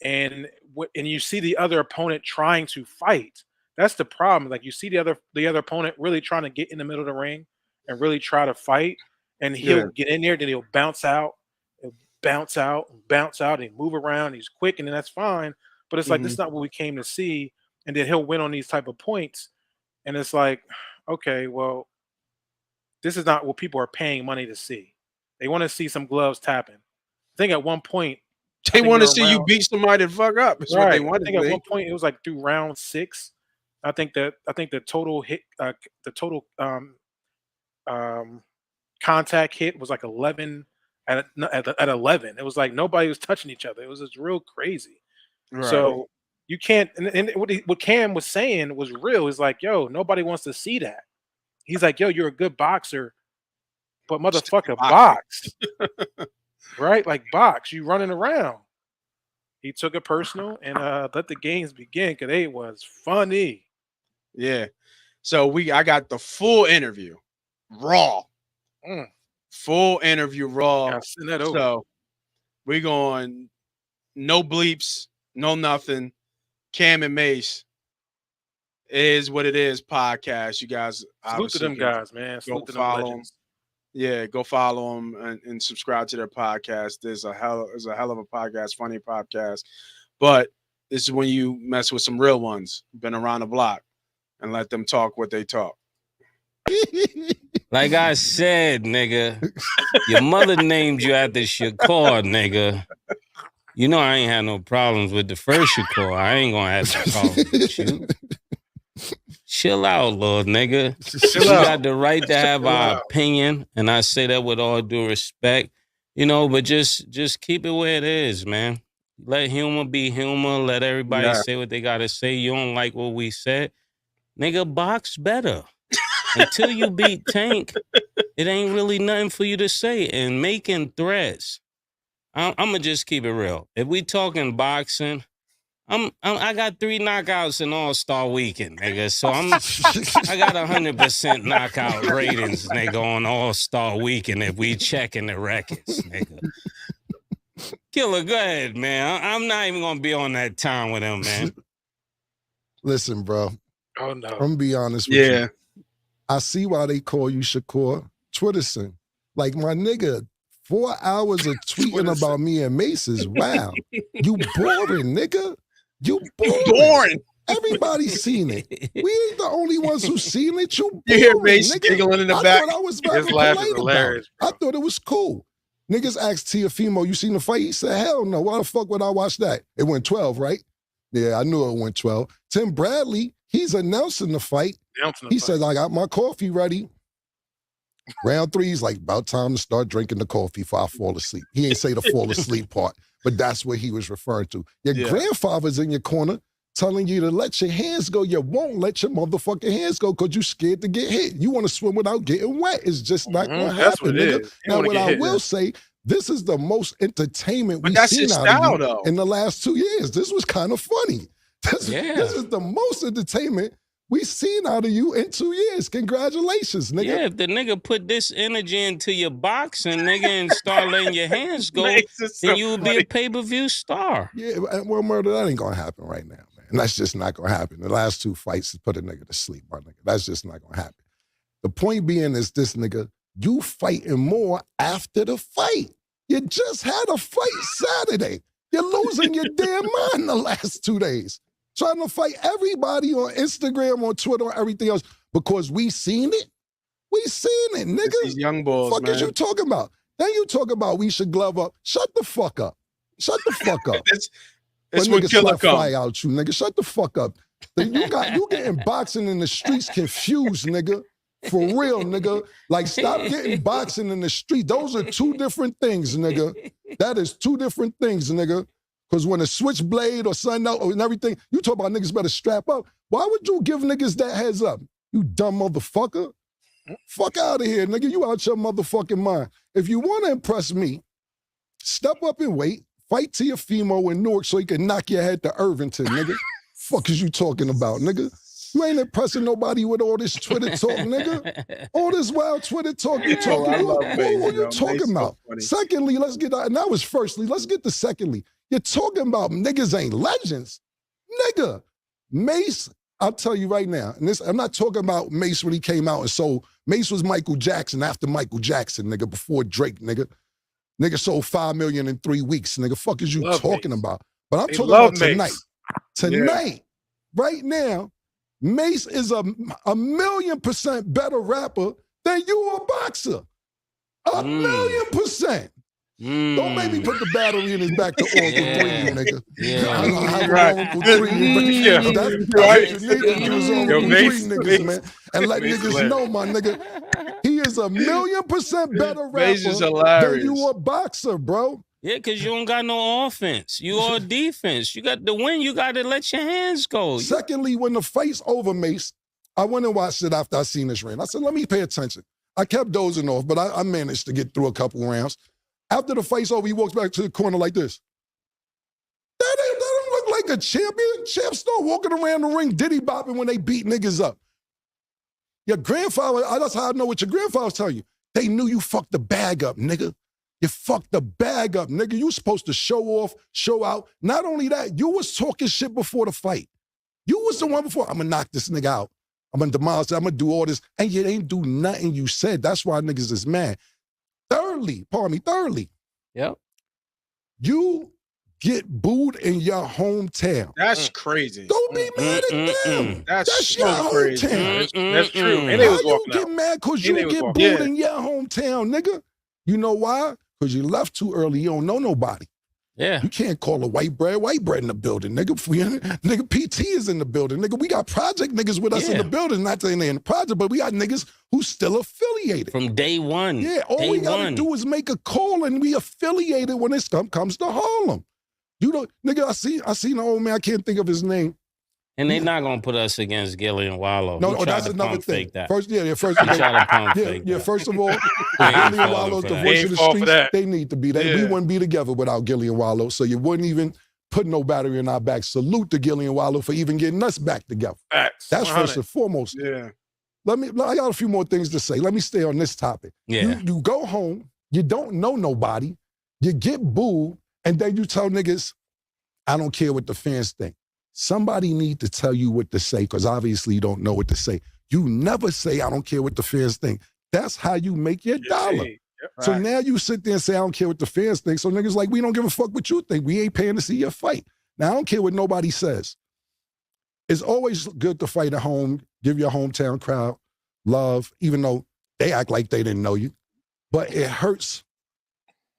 and you see the other opponent trying to fight. That's the problem. Like, you see the other opponent really trying to get in the middle of the ring and really try to fight, and he'll get in there, then he'll bounce out, and he move around. He's quick, and then that's fine. But it's like, this is not what we came to see. And then he'll win on these type of points, and it's like, okay, well, this is not what people are paying money to see. They want to see some gloves tapping. I think at one point they want to see you beat somebody and fuck up. That's what they want. I think at one point it was like through round 6. I think the total hit, the total contact hit was like 11 at 11. It was like nobody was touching each other. It was just real crazy. Right. So you can't. And what Cam was saying was real. Is like, yo, nobody wants to see that. He's like, yo, you're a good boxer, but motherfucker, box. Right? Like, box. You running around. He took it personal and let the games begin, because it was funny. Yeah. So I got the full interview, raw. Full interview, raw. Yeah, send that over. So we going no bleeps, no nothing. Cam and Mase. Is What It Is podcast. You guys, salute to them guys, man. Salute to them legends. Yeah, go follow them and subscribe to their podcast. There's a hell of a podcast, funny podcast. But this is when you mess with some real ones, been around the block, and let them talk what they talk. Like I said, nigga, your mother named you after Shakur, nigga. You know I ain't had no problems with the first Shakur. I ain't gonna have no problems with you. Chill out, little nigga. We got the right to have our opinion, and I say that with all due respect, but just keep it where it is, man. Let humor be humor. Let everybody say what they gotta say. You don't like what we said, nigga, box better. Until you beat Tank, it ain't really nothing for you to say. And making threats, I'm gonna just keep it real. If we talking boxing, I got 3 knockouts in All-Star Weekend, nigga. So I got 100% knockout ratings, nigga, on All-Star Weekend if we checking the records, nigga. Killer, go ahead, man. I'm not even gonna be on that time with him, man. Listen, bro. Oh no. I'm gonna be honest with you. I see why they call you Shakur Twitterson. Like, my nigga, 4 hours of tweeting about me and Mase is wow. You boring, nigga. You boring. Everybody's seen it. We ain't the only ones who seen it. You hear Mase giggling in the back. I was his laugh is hilarious. I thought it was cool. Niggas asked Tiafimo, you seen the fight? He said, hell no. Why the fuck would I watch that? It went 12, right? Yeah, I knew it went 12. Tim Bradley, he's announcing the fight. He said, I got my coffee ready. Round 3, he's like, about time to start drinking the coffee before I fall asleep. He ain't say the fall asleep part, but that's what he was referring to. Your grandfather's in your corner telling you to let your hands go. You won't let your motherfucking hands go because you scared to get hit. You want to swim without getting wet. It's just not going to happen, nigga. Now, what I will say, This is the most entertainment But we've that's seen his out of style, you though. in the last 2 years. This was kind of funny. This is the most entertainment we've seen out of you in 2 years. Congratulations, nigga. Yeah, if the nigga put this energy into your boxing, nigga, and start letting your hands go, then you would be a pay-per-view star. Yeah, well, murder, that ain't gonna happen right now, man. And that's just not gonna happen. The last 2 fights has put a nigga to sleep, my nigga. That's just not gonna happen. The point being is this, nigga, you fighting more after the fight. You just had a fight Saturday. You're losing your damn mind the last 2 days. Trying to fight everybody on Instagram, on Twitter, on everything else because we seen it. We seen it, nigga. These young bulls, fuck man. is you talking about? Then you talk about we should glove up. Shut the fuck up. Shut the fuck up. It's what Killer slap fire out you, nigga. Shut the fuck up. You getting boxing in the streets confused, nigga. For real, nigga. Like, stop getting boxing in the street. Those are 2 different things, nigga. That is 2 different things, nigga. Because when a switchblade or something out and everything, you talk about niggas better strap up. Why would you give niggas that heads up? You dumb motherfucker. Fuck out of here, nigga. You out your motherfucking mind. If you want to impress me, step up and wait. Fight Teofimo in Newark so he can knock your head to Irvington, nigga. Fuck is you talking about, nigga? You ain't impressing nobody with all this Twitter talk, nigga. All this wild Twitter talk you talking about. What are you talking about? Secondly, let's get out. And that was firstly. Let's get to secondly. You're talking about niggas ain't legends. Nigga, Mase, I'll tell you right now, and this, I'm not talking about Mase when he came out and sold. Mase was Michael Jackson after Michael Jackson, nigga, before Drake, nigga. Nigga sold 5 million in 3 weeks, nigga. Fuck is you talking about? But I'm talking about tonight. Tonight, right now, Mase is a 1,000,000% better rapper than you a boxer. 1,000,000%. Don't make me put the battery in his back to Uncle 3, nigga. Uncle 3. That's right. You need to use Uncle 3 niggas, man. And let niggas know, my nigga, he is 1,000,000% better rapper than you a boxer, bro. Yeah, because you don't got no offense. You all defense. You got to win. You got to let your hands go. Secondly, when the fight's over, Mase, I went and watched it after I seen this ring. I said, let me pay attention. I kept dozing off, but I managed to get through a couple rounds. After the fight's over, he walks back to the corner like this. That don't look like a champion. Champs start walking around the ring diddy bopping when they beat niggas up. Your grandfather, that's how I know what your grandfather's telling you. They knew you fucked the bag up, nigga. You fucked the bag up, nigga. You supposed to show off, show out. Not only that, you was talking shit before the fight. You was the one before, I'm gonna knock this nigga out. I'm gonna demolish it. I'm gonna do all this. And you ain't do nothing you said. That's why niggas is mad. Thirdly, yep, you get booed in your hometown. That's crazy. Don't be mad at them. That's your so crazy. hometown. That's true. And How you get mad because you get booed in your hometown, nigga? You know why? Because you left too early. You don't know nobody. Yeah. You can't call a white bread in the building, nigga. Nigga, PT is in the building. Nigga, we got project niggas with us in the building. Not saying they in the project, but we got niggas who still affiliated. From day one. Yeah, all we gotta do is make a call and we affiliated when it comes to Harlem. You know, nigga, I seen an old man, I can't think of his name. And they're not gonna put us against Gillian Wallow. No, that's another thing. First of all, Gillian Wallow's the voice of the streets. They need to be there. We wouldn't be together without Gillian Wallow, so you wouldn't even put no battery in our back. Salute to Gillian Wallow for even getting us back together. Facts. That's first and foremost. Yeah. I got a few more things to say. Let me stay on this topic. Yeah. You go home, you don't know nobody, you get booed, and then you tell niggas, I don't care what the fans think. Somebody need to tell you what to say because obviously you don't know what to say. You never say, I don't care what the fans think. That's how you make your dollar. Yep, right. So now you sit there and say, I don't care what the fans think. So niggas like, we don't give a fuck what you think. We ain't paying to see your fight. Now, I don't care what nobody says. It's always good to fight at home, give your hometown crowd love, even though they act like they didn't know you. But it hurts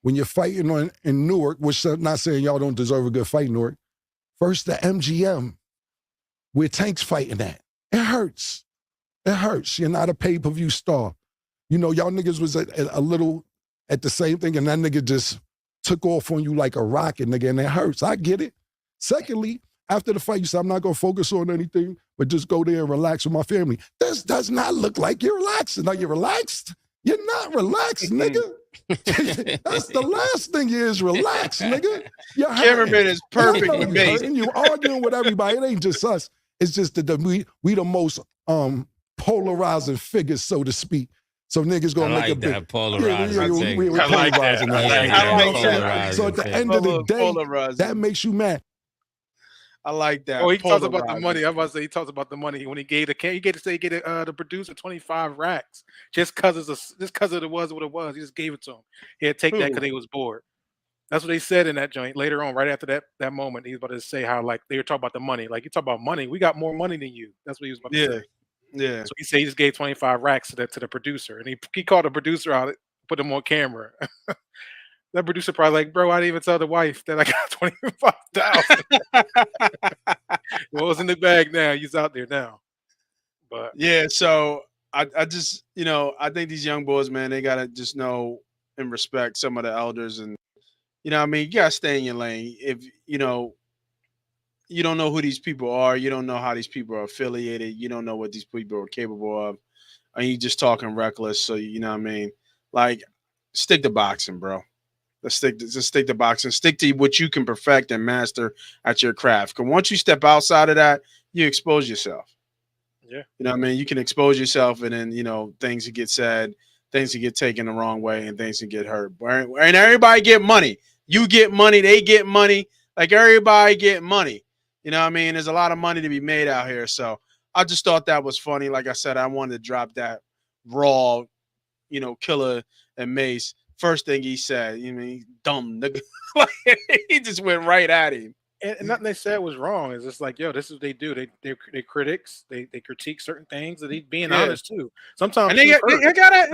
when you're fighting in Newark, which I'm not saying y'all don't deserve a good fight in Newark. First, the MGM, where Tank's fighting at. It hurts. It hurts. You're not a pay-per-view star. You know, y'all niggas was a little at the same thing, and that nigga just took off on you like a rocket, nigga, and it hurts. I get it. Secondly, after the fight, you said, I'm not going to focus on anything, but just go there and relax with my family. This does not look like you're relaxing. Are you relaxed? You're not relaxed, nigga. That's the last thing is relax, nigga. Cameraman is perfect with Mase. And you're arguing with everybody. It ain't just us. It's just that we the most polarizing figures, so to speak. So niggas gonna make a big polarizing. We're polarizing that. So at the end of the day, that makes you mad. I like that. Oh, he talks about the money. I'm about to say he talks about the money when he gave the producer 25 racks just because it was what it was. He just gave it to him. He had to take that because he was bored. That's what they said in that joint later on. Right after that moment, he was about to say how like they were talking about the money. Like you talk about money, we got more money than you. That's what he was about to say. Yeah. So he said he just gave 25 racks to the producer, and he called the producer out, put him on camera. That producer probably like, bro, I didn't even tell the wife that I got 25,000. Well, it's in the bag now. He's out there now. But yeah, so I just I think these young boys, man, they gotta just know and respect some of the elders, and you gotta stay in your lane. If you don't know who these people are, you don't know how these people are affiliated, you don't know what these people are capable of, and you just talking reckless. So like stick to boxing, bro. Let's stick to boxing. Stick to what you can perfect and master at your craft. Because once you step outside of that, you expose yourself. Yeah. You can expose yourself, and then things that get said, things that get taken the wrong way, and things that get hurt. And everybody get money. You get money, they get money. Like everybody get money. There's a lot of money to be made out here. So I just thought that was funny. Like I said, I wanted to drop that raw, Killer and Mase. First thing he said, dumb nigga. Like, he just went right at him. And nothing they said was wrong. It's just like, yo, this is what they do. They're critics. They critique certain things. That he's being honest too. Sometimes and they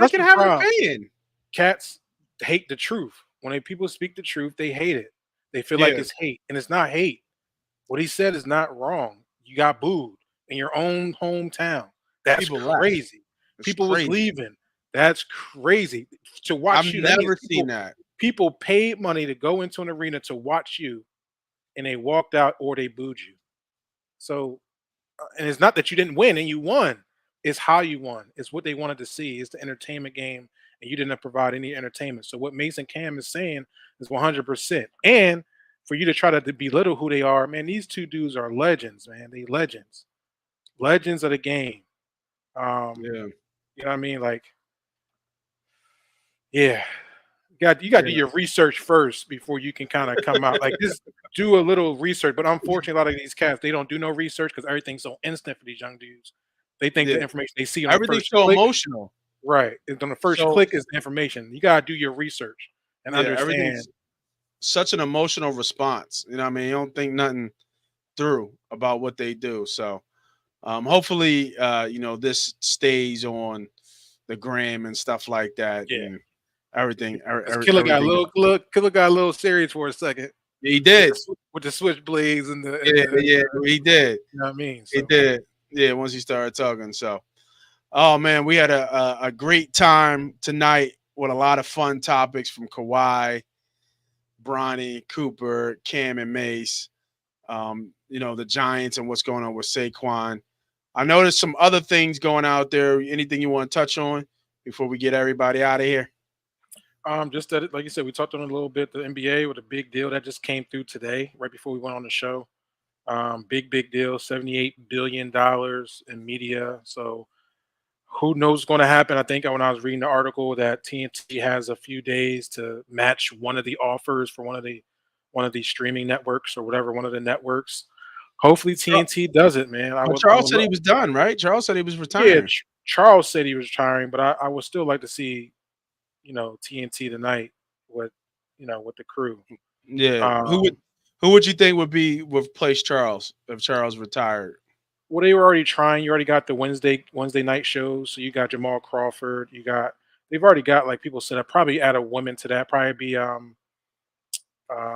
can have an opinion. Cats hate the truth. When people speak the truth, they hate it. They feel like it's hate, and it's not hate. What he said is not wrong. You got booed in your own hometown. That's crazy. People was leaving. That's crazy to watch you. I've never seen that. People paid money to go into an arena to watch you, and they walked out or they booed you. So, and it's not that you didn't win and you won. It's how you won. It's what they wanted to see. It's the entertainment game, and you didn't provide any entertainment. So what Mason Cam is saying is 100%. And for you to try to belittle who they are, man, these two dudes are legends, man. They legends of the game. You know what I mean? Like, yeah, you got to do your research first before you can kind of come out. Like, just do a little research. But unfortunately, a lot of these cats, they don't do no research because everything's so instant for these young dudes. They think the information they see on everything's the first click, emotional, right? On the first click is the information. You got to do your research and understand. Such an emotional response. You don't think nothing through about what they do. So hopefully, this stays on the gram and stuff like that. Yeah. And everything. Killer got a little serious for a second. He did with the switchblades and the he did. You know what I mean? So. He did. Yeah, once he started talking. So, oh man, we had a great time tonight with a lot of fun topics from Kawhi, Bronny, Cooper, Cam, and Mase. The Giants and what's going on with Saquon. I noticed some other things going out there. Anything you want to touch on before we get everybody out of here? Just that, like you said, we talked on it a little bit. The NBA with a big deal that just came through today, right before we went on the show. Big deal, $78 billion in media. So who knows what's going to happen? I think when I was reading the article that TNT has a few days to match one of the offers for one of the streaming networks or whatever, one of the networks. Hopefully TNT does it, man. Charles said he was done, right? Charles said he was retiring. Yeah, Charles said he was retiring, but I would still like to see, TNT tonight with the crew. Yeah. Who would you think would place Charles if Charles retired? Well, they were already trying. You already got the Wednesday night shows. So you got Jamal Crawford. They've already got like people set up. Probably add a woman to that. Probably be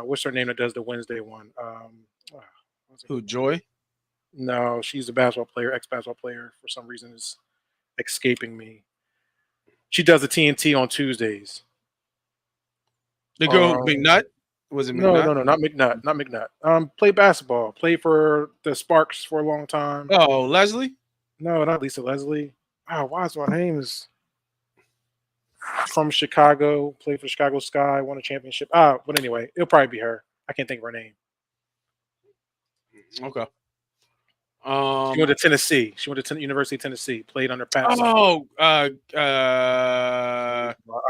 what's her name that does the Wednesday one? Who, Joy? No, she's a basketball player, ex-basketball player. For some reason, is escaping me. She does the TNT on Tuesdays. The girl McNutt? Was it McNutt? No, not McNutt. Not McNutt. Played basketball. Played for the Sparks for a long time. Oh, Leslie? No, not Lisa Leslie. Oh, why is my name is? from Chicago, played for Chicago Sky, won a championship. But anyway, it'll probably be her. I can't think of her name. Okay. She went to Tennessee. She went to University of Tennessee. Played under Pat. Oh, I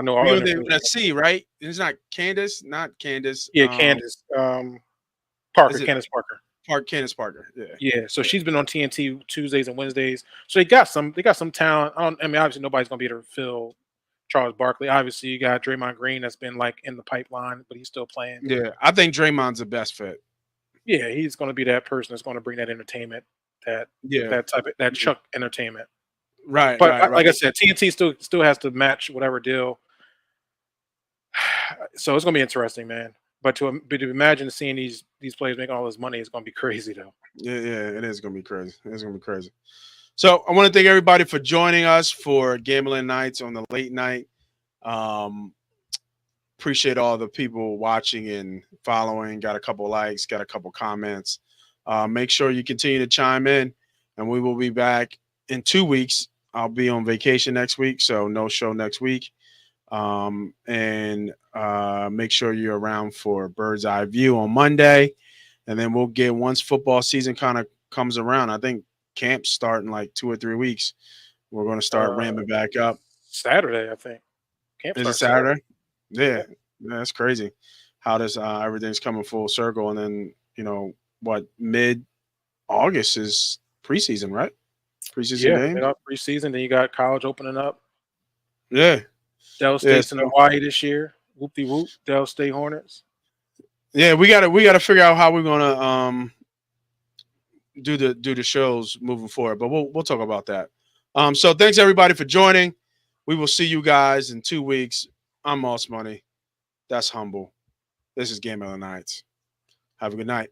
know all with the a C, right? It's not Candace. Yeah, Candace. Parker. is it- Candace Parker. Candace Parker. Yeah. Yeah. So she's been on TNT Tuesdays and Wednesdays. So they got some talent. I mean, obviously nobody's gonna be able to fill Charles Barkley. Obviously, you got Draymond Green that's been like in the pipeline, but he's still playing. Yeah, I think Draymond's the best fit. Yeah, he's going to be that person that's going to bring that entertainment, that type of that Chuck entertainment. Right. But right, like I said, TNT still has to match whatever deal. So it's going to be interesting, man. But to imagine seeing these players making all this money is going to be crazy, though. Yeah, it is going to be crazy. It's going to be crazy. So I want to thank everybody for joining us for Gambling Nights on the late night. Appreciate all the people watching and following. Got a couple likes, got a couple comments. Make sure you continue to chime in, and we will be back in 2 weeks. I'll be on vacation next week, so no show next week. And make sure you're around for Bird's Eye View on Monday, and then we'll get once football season kind of comes around. I think camp's starting like 2 or 3 weeks. We're going to start ramping back up. Saturday, I think. Camp Is it Saturday? Yeah, that's crazy. How does everything's coming full circle, and then mid-August is preseason, right? Preseason games. Yeah, preseason. Then you got college opening up. Yeah. Dell State's in Hawaii this year. Whoop-de whoop. Dell State Hornets. Yeah, we gotta figure out how we're gonna do the shows moving forward, but we'll talk about that. So thanks everybody for joining. We will see you guys in 2 weeks. I'm Moss Money. That's Humble. This is Game of the Nights. Have a good night.